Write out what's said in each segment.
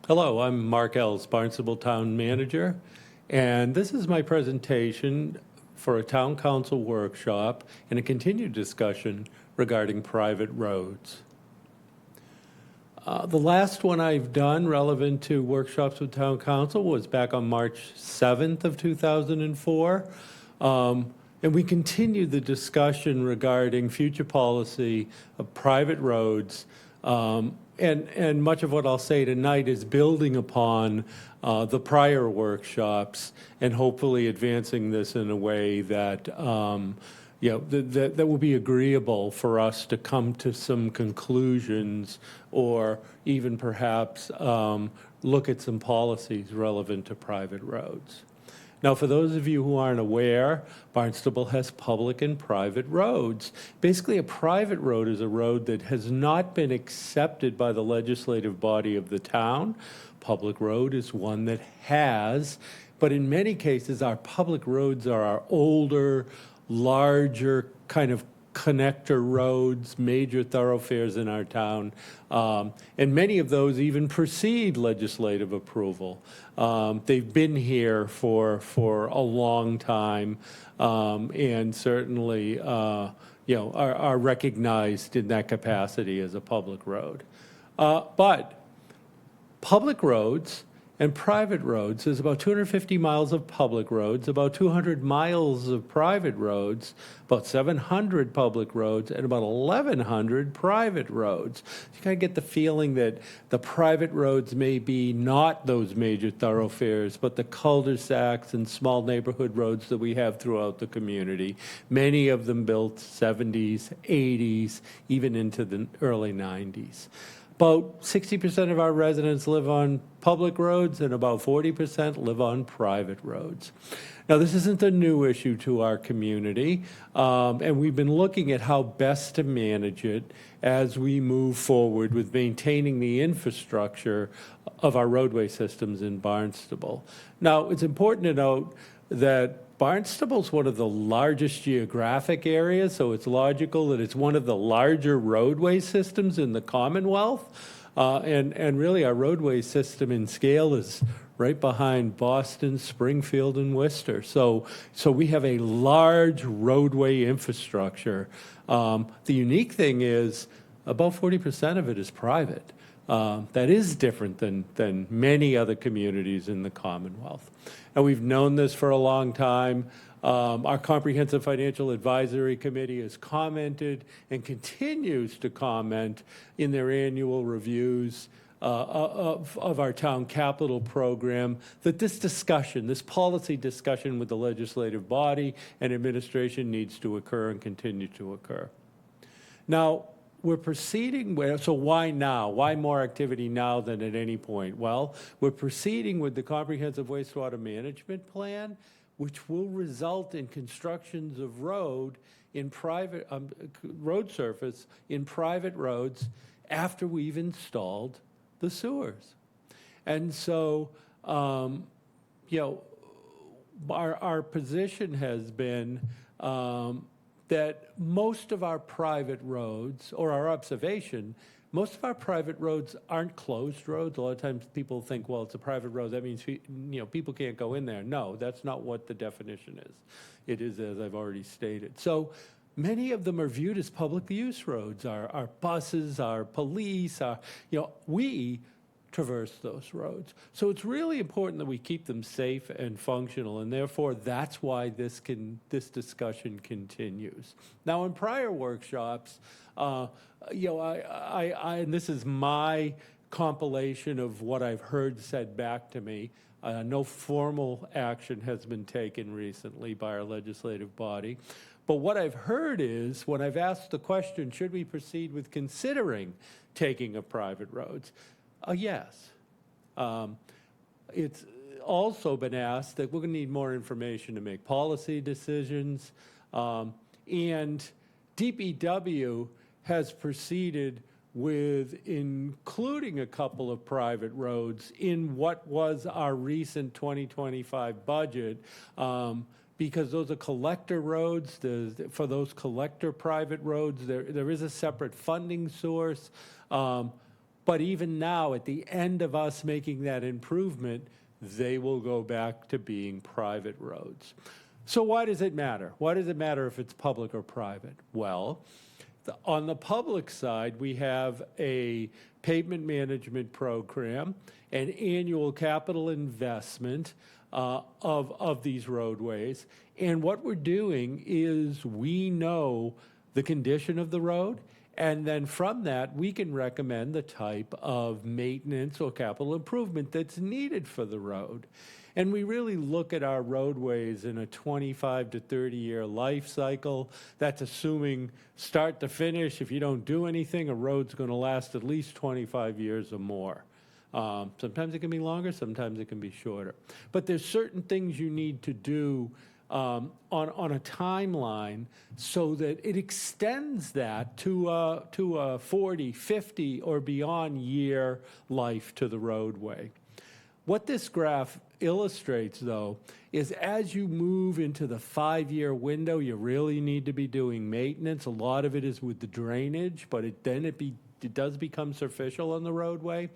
Hello, I'm Mark Ells, Barnstable Town Manager, and this is my presentation for a Town Council workshop and a continued discussion regarding private roads. The last one I've done relevant to workshops with Town Council was back on March 7th of 2004. And we continued the discussion regarding future policy of private roads. And much of what I'll say tonight is building upon the prior workshops and hopefully advancing this in a way that that will be agreeable for us to come to some conclusions or even perhaps look at some policies relevant to private roads. Now, for those of you who aren't aware, Barnstable has public and private roads. Basically, a private road is a road that has not been accepted by the legislative body of the town. Public road is one that has, but in many cases, our public roads are our older, larger kind of connector roads, major thoroughfares in our town, and many of those even precede legislative approval. They've been here for a long time, and certainly, are recognized in that capacity as a public road. But public roads and private roads, there's about 250 miles of public roads, about 200 miles of private roads, about 700 public roads, and about 1,100 private roads. You kind of get the feeling that the private roads may be not those major thoroughfares, but the cul-de-sacs and small neighborhood roads that we have throughout the community. Many of them built 70s, 80s, even into the early 90s. About 60% of our residents live on public roads and about 40% live on private roads. Now, this isn't a new issue to our community, and we've been looking at how best to manage it as we move forward with maintaining the infrastructure of our roadway systems in Barnstable. Now, it's important to note that Barnstable's one of the largest geographic areas, so it's logical that it's one of the larger roadway systems in the Commonwealth. And really our roadway system in scale is right behind Boston, Springfield, and Worcester. So we have a large roadway infrastructure. The unique thing is about 40% of it is private. That is different than many other communities in the Commonwealth. And we've known this for a long time. Our Comprehensive Financial Advisory Committee has commented and continues to comment in their annual reviews of our town capital program that this policy discussion with the legislative body and administration needs to occur and continue to occur. Now, we're proceeding with, so why now? Why more activity now than at any point? Well, we're proceeding with the Comprehensive Wastewater Management Plan, which will result in constructions of road surface in private roads after we've installed the sewers. And so, our position has been that most of our private roads, or our observation, most of our private roads aren't closed roads. A lot of times people think, well, it's a private road, that means people can't go in there. No, that's not what the definition is. It is, as I've already stated. So many of them are viewed as public use roads. Our buses, our police, we traverse those roads. So it's really important that we keep them safe and functional, and therefore that's why this discussion continues. Now, in prior workshops, and this is my compilation of what I've heard said back to me. No formal action has been taken recently by our legislative body. But what I've heard is, when I've asked the question, should we proceed with considering taking of private roads? Yes. It's also been asked that we're going to need more information to make policy decisions. And DPW has proceeded with including a couple of private roads in what was our recent 2025 budget, because those are collector roads. For those collector private roads, there is a separate funding source. But even now, at the end of us making that improvement, they will go back to being private roads. So why does it matter? Why does it matter if it's public or private? Well, on the public side, we have a pavement management program, an annual capital investment of these roadways. And what we're doing is we know the condition of the road, and then from that, we can recommend the type of maintenance or capital improvement that's needed for the road. And we really look at our roadways in a 25 to 30-year life cycle. That's assuming start to finish. If you don't do anything, a road's going to last at least 25 years or more. Sometimes it can be longer, sometimes it can be shorter. But there's certain things you need to do on a timeline so that it extends that to a 40, 50, or beyond year life to the roadway. What this graph illustrates, though, is as you move into the 5-year window, you really need to be doing maintenance. A lot of it is with the drainage, but it does become superficial on the roadway.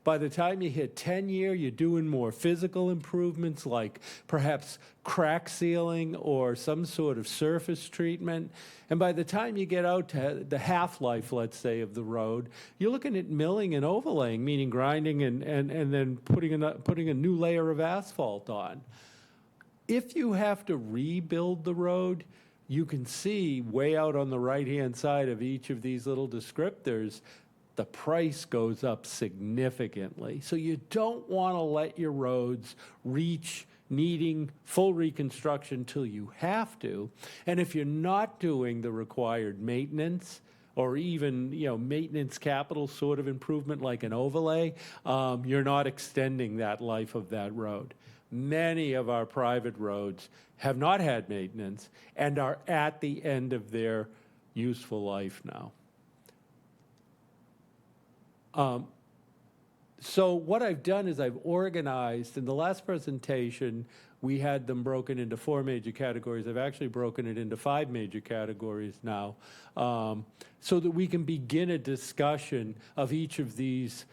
By the time you hit 10-year, you're doing more physical improvements like perhaps crack sealing or some sort of surface treatment. And by the time you get out to the half-life, let's say, of the road, you're looking at milling and overlaying, meaning grinding and then putting a new layer of asphalt on. If you have to rebuild the road, you can see way out on the right-hand side of each of these little descriptors, the price goes up significantly. So you don't want to let your roads reach needing full reconstruction till you have to. And if you're not doing the required maintenance or even maintenance capital sort of improvement like an overlay, you're not extending that life of that road. Many of our private roads have not had maintenance and are at the end of their useful life now. So what I've done is I've organized, in the last presentation, we had them broken into 4 major categories. I've actually broken it into 5 major categories now, so that we can begin a discussion of each of these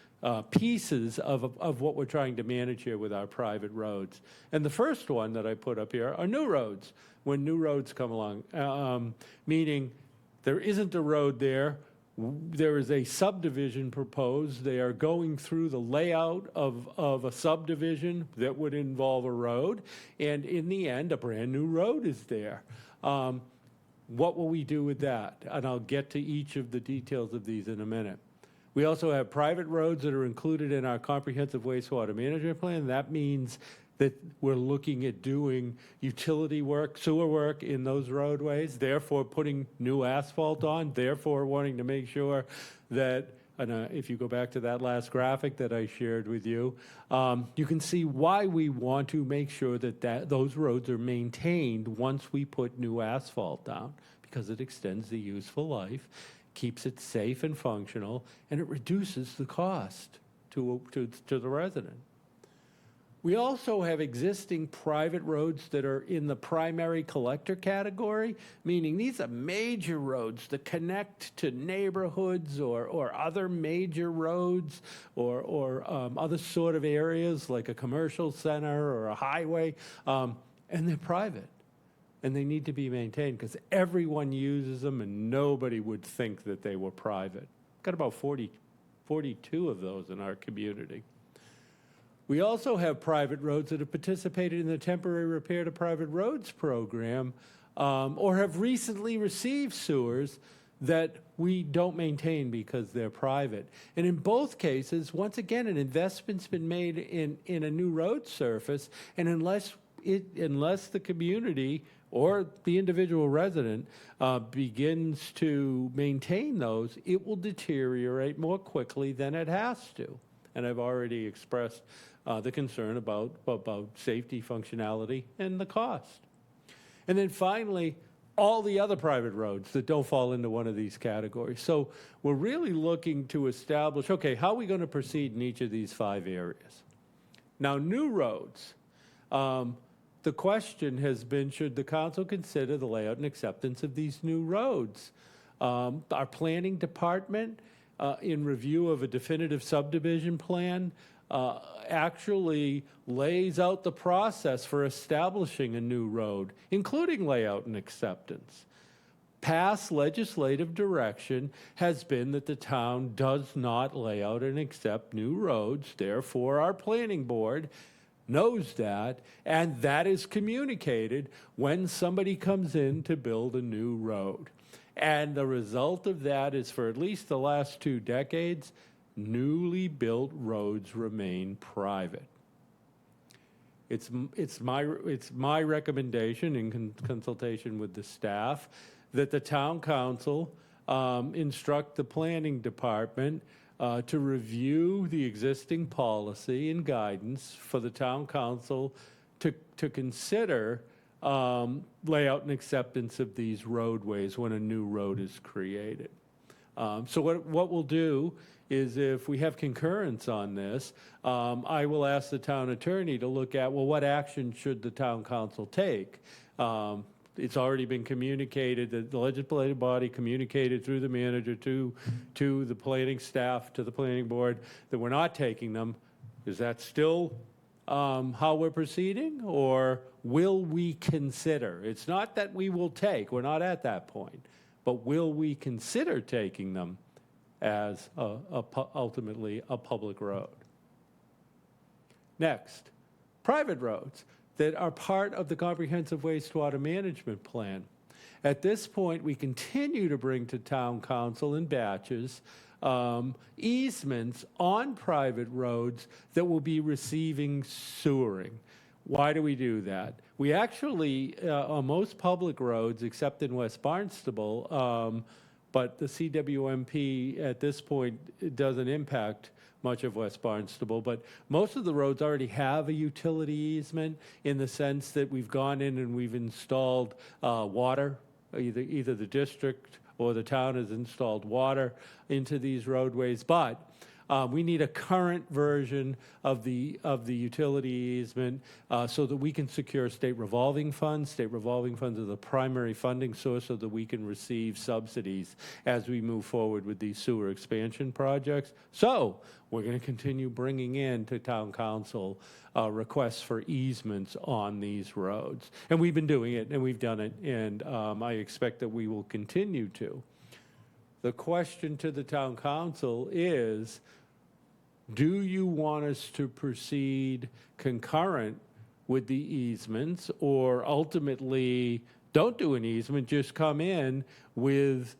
pieces of what we're trying to manage here with our private roads. And the first one that I put up here are new roads. When new roads come along, meaning there isn't a road there, there is a subdivision proposed. They are going through the layout of a subdivision that would involve a road, and in the end, a brand new road is there. What will we do with that? And I'll get to each of the details of these in a minute. We also have private roads that are included in our comprehensive wastewater management plan. That means that we're looking at doing utility work, sewer work in those roadways, therefore putting new asphalt on, therefore wanting to make sure that, and if you go back to that last graphic that I shared with you, you can see why we want to make sure that those roads are maintained once we put new asphalt down, because it extends the useful life, keeps it safe and functional, and it reduces the cost to the resident. We also have existing private roads that are in the primary collector category, meaning these are major roads that connect to neighborhoods or other major roads or other sort of areas like a commercial center or a highway, and they're private. And they need to be maintained because everyone uses them and nobody would think that they were private. Got about 42 of those in our community. We also have private roads that have participated in the temporary repair to private roads program or have recently received sewers that we don't maintain because they're private. And in both cases, once again, an investment's been made in a new road surface, and unless the community or the individual resident begins to maintain those, it will deteriorate more quickly than it has to. And I've already expressed the concern about safety, functionality, and the cost. And then finally, all the other private roads that don't fall into one of these categories. So we're really looking to establish, okay, how are we going to proceed in each of these 5 areas? Now, new roads. The question has been, should the council consider the layout and acceptance of these new roads? Our planning department in review of a definitive subdivision plan, actually lays out the process for establishing a new road, including layout and acceptance. Past legislative direction has been that the town does not lay out and accept new roads. Therefore, our planning board knows that, and that is communicated when somebody comes in to build a new road. And the result of that is, for at least the last 2 decades, newly built roads remain private. It's my recommendation in consultation with the staff that the town council instruct the planning department to review the existing policy and guidance for the town council to consider layout and acceptance of these roadways when a new road is created. So what we'll do is, if we have concurrence on this, I will ask the town attorney to look at, well, what action should the town council take? It's already been communicated, that the legislative body communicated through the manager to the planning staff, to the planning board, that we're not taking them. Is that still how we're proceeding, or will we consider? It's not that we will take, we're not at that point, but will we consider taking them as ultimately a public road? Next, private roads that are part of the comprehensive wastewater management plan. At this point, we continue to bring to town council in batches easements on private roads that will be receiving sewering. Why do we do that? We actually, on most public roads, except in West Barnstable, but the CWMP at this point, it doesn't impact much of West Barnstable, but most of the roads already have a utility easement, in the sense that we've gone in and we've installed water. Either the district or the town has installed water into these roadways, but we need a current version of the utility easement so that we can secure state revolving funds. State revolving funds are the primary funding source, so that we can receive subsidies as we move forward with these sewer expansion projects. So we're going to continue bringing in to town council requests for easements on these roads. And we've been doing it, and we've done it, and I expect that we will continue to. The question to the town council is, do you want us to proceed concurrent with the easements, or ultimately don't do an easement, just come in with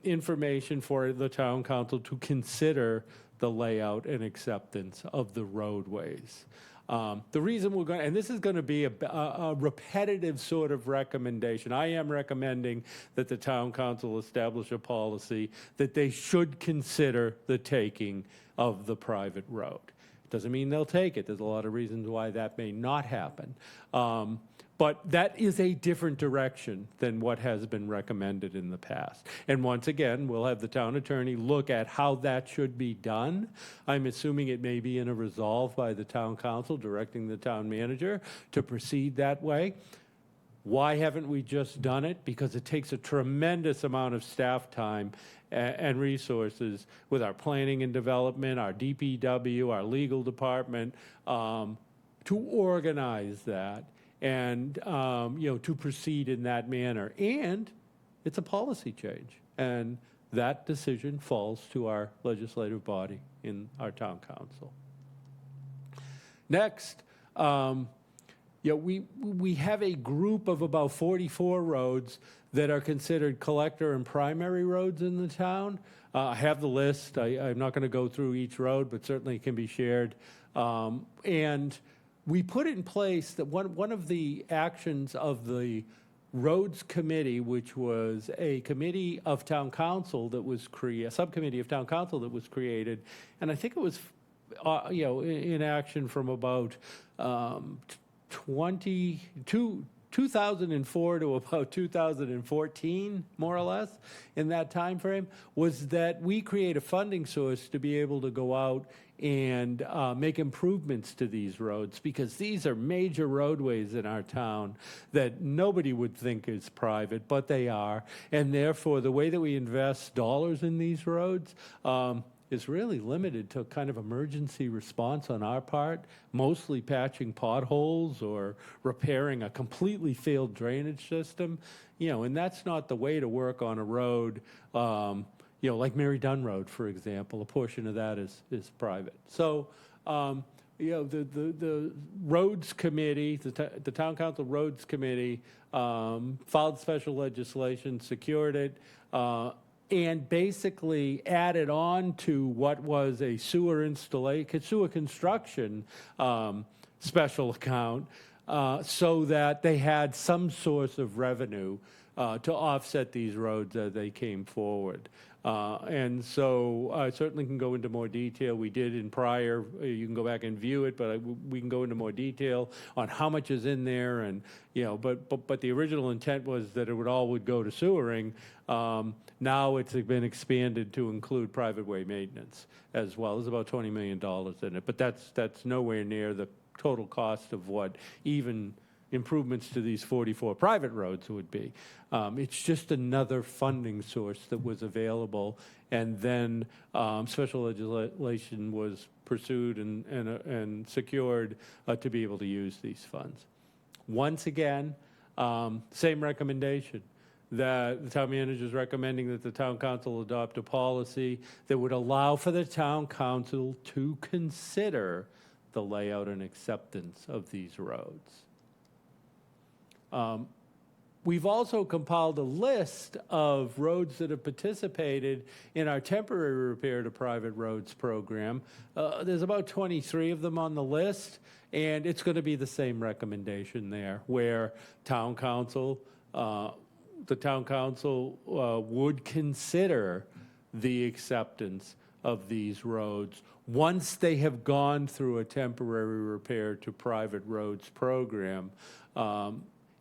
information for the town council to consider the layout and acceptance of the roadways? The reason we're going, and this is going to be a repetitive sort of recommendation. I am recommending that the town council establish a policy that they should consider the taking of the private road. Doesn't mean they'll take it. There's a lot of reasons why that may not happen. But that is a different direction than what has been recommended in the past. And once again, we'll have the town attorney look at how that should be done. I'm assuming it may be in a resolve by the town council directing the town manager to proceed that way. Why haven't we just done it? Because it takes a tremendous amount of staff time and resources with our planning and development, our DPW, our legal department, to organize that and to proceed in that manner. And it's a policy change, and that decision falls to our legislative body in our town council. Next, we have a group of about 44 roads that are considered collector and primary roads in the town. I have the list. I'm not going to go through each road, but certainly it can be shared. And we put in place that one of the actions of the Roads Committee, which was a committee of town council that was a subcommittee of town council that was created, and I think it was, in action from about 20 2004 to about 2014, more or less, in that time frame, was that we create a funding source to be able to go out and make improvements to these roads, because these are major roadways in our town that nobody would think is private, but they are. And therefore, the way that we invest dollars in these roads is really limited to kind of emergency response on our part, mostly patching potholes or repairing a completely failed drainage system, and that's not the way to work on a road, like Mary Dunn Road, for example. A portion of that is private. So, the roads committee, the town council roads committee, filed special legislation, secured it, and basically added on to what was a sewer construction special account, so that they had some source of revenue to offset these roads as they came forward. And so I certainly can go into more detail. We did in prior, you can go back and view it, but we can go into more detail on how much is in there. And, but the original intent was that it would go to sewering. Now it's been expanded to include private way maintenance as well. There's about $20 million in it, but that's nowhere near the total cost of what even improvements to these 44 private roads would be. It's just another funding source that was available, and then special legislation was pursued and secured to be able to use these funds. Once again, same recommendation, that the town manager is recommending that the town council adopt a policy that would allow for the town council to consider the layout and acceptance of these roads. We've also compiled a list of roads that have participated in our temporary repair to private roads program. There's about 23 of them on the list, and it's going to be the same recommendation there, where the town council would consider the acceptance of these roads once they have gone through a temporary repair to private roads program.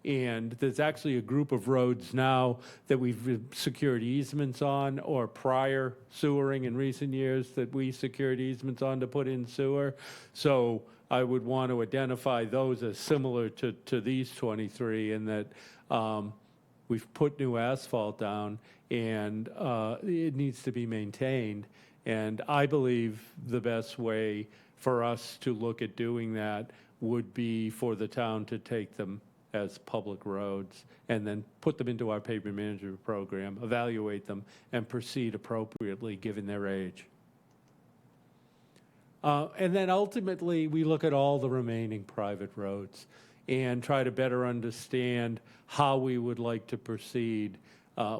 And there's actually a group of roads now that we've secured easements on, or prior sewering in recent years that we secured easements on to put in sewer. So I would want to identify those as similar to these 23, in that we've put new asphalt down, and it needs to be maintained. And I believe the best way for us to look at doing that would be for the town to take them as public roads and then put them into our pavement management program, evaluate them, and proceed appropriately given their age. And then ultimately, we look at all the remaining private roads and try to better understand how we would like to proceed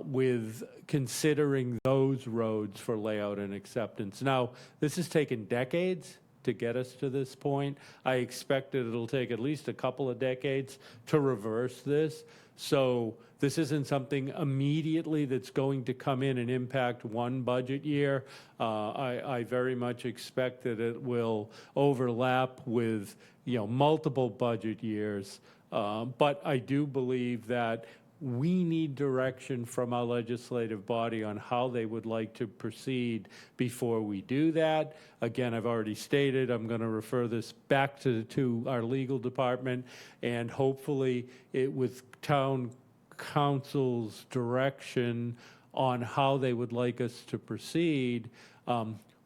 with considering those roads for layout and acceptance. Now, this has taken decades to get us to this point. I expect that it'll take at least a couple of decades to reverse this. So this isn't something immediately that's going to come in and impact one budget year. I very much expect that it will overlap with multiple budget years. But I do believe that we need direction from our legislative body on how they would like to proceed before we do that. Again, I've already stated I'm going to refer this back to our legal department, and hopefully with town council's direction on how they would like us to proceed,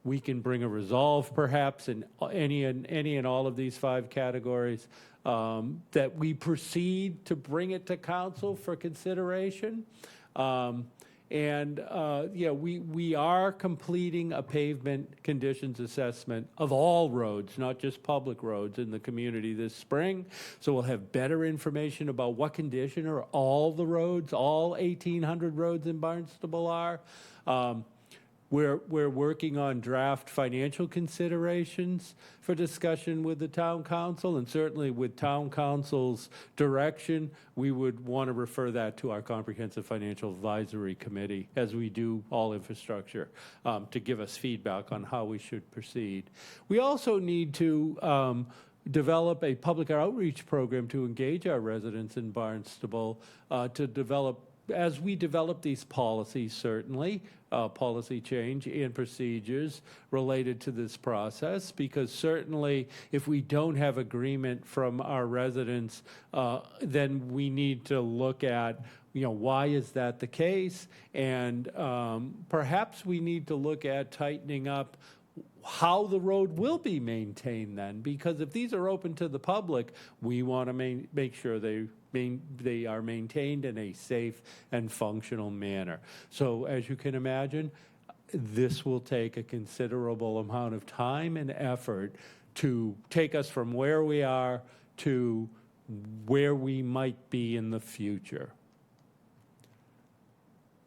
we can bring a resolve perhaps in any and all of these 5 categories, that we proceed to bring it to council for consideration. We are completing a pavement conditions assessment of all roads, not just public roads in the community this spring. So we'll have better information about what condition are all the roads, all 1,800 roads in Barnstable are. We're working on draft financial considerations for discussion with the town council, and certainly with town council's direction, we would want to refer that to our comprehensive financial advisory committee, as we do all infrastructure, to give us feedback on how we should proceed. We also need to develop a public outreach program to engage our residents in Barnstable, to develop, as we develop these policies, certainly, policy change and procedures related to this process, because certainly if we don't have agreement from our residents, then we need to look at, why is that the case? And perhaps we need to look at tightening up how the road will be maintained then, because if these are open to the public, we want to make sure they are maintained in a safe and functional manner. So as you can imagine, this will take a considerable amount of time and effort to take us from where we are to where we might be in the future.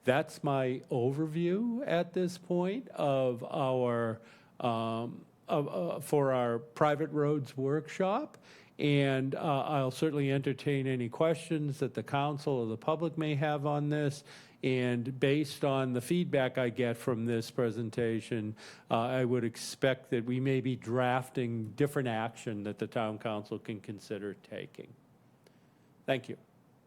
That's my overview at this point of our for our private roads workshop, and I'll certainly entertain any questions that the council or the public may have on this. And based on the feedback I get from this presentation, I would expect that we may be drafting different action that the town council can consider taking. Thank you.